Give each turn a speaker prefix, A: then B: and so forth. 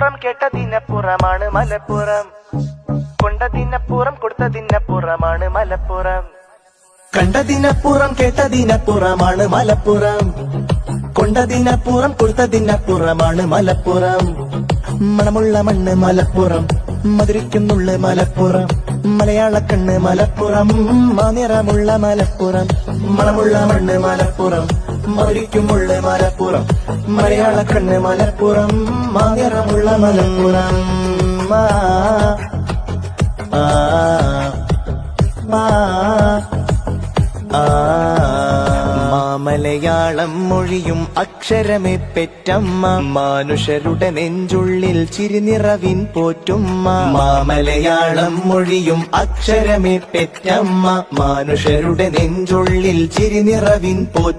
A: കണ്ടതിനപ്പുറം കേട്ടതിനപ്പുറമാണ് മലപ്പുറം. കൊണ്ടതിനപ്പുറം കൊടുത്തതിനപ്പുറമാണ് മലപ്പുറം.
B: കണ്ടതിനപ്പുറം കേട്ടതിനപ്പുറമാണ് മലപ്പുറം. കൊണ്ടതിനപ്പുറം കൊടുത്തതിനപ്പുറമാണ് മലപ്പുറം. മണമുള്ള മണ്ണ് മലപ്പുറം, മധുരിക്കുന്നുള്ള മലപ്പുറം. മലയാളക്കണ്ണ് മലപ്പുറം, മാനിറമുള്ള മലപ്പുറം. മണമുള്ള മണ്ണ് മലപ്പുറം, മധുരിക്കുമുള്ള മലപ്പുറം. മലയാളക്കണ്ണ് മലപ്പുറം, മാനിറമുള്ള മലപ്പുറം. മലയാളം മൊഴിയും അക്ഷരമേ പെറ്റമ്മ, മാനുഷരുടെ നെഞ്ചുള്ളിൽ ചിരിനിറവിൻ പോറ്റുമ്മ. മലയാളം മൊഴിയും അക്ഷരമേ പെറ്റമ്മ, മാനുഷരുടെ നെഞ്ചുള്ളിൽ ചിരിനിറവിൻ പോറ്റും.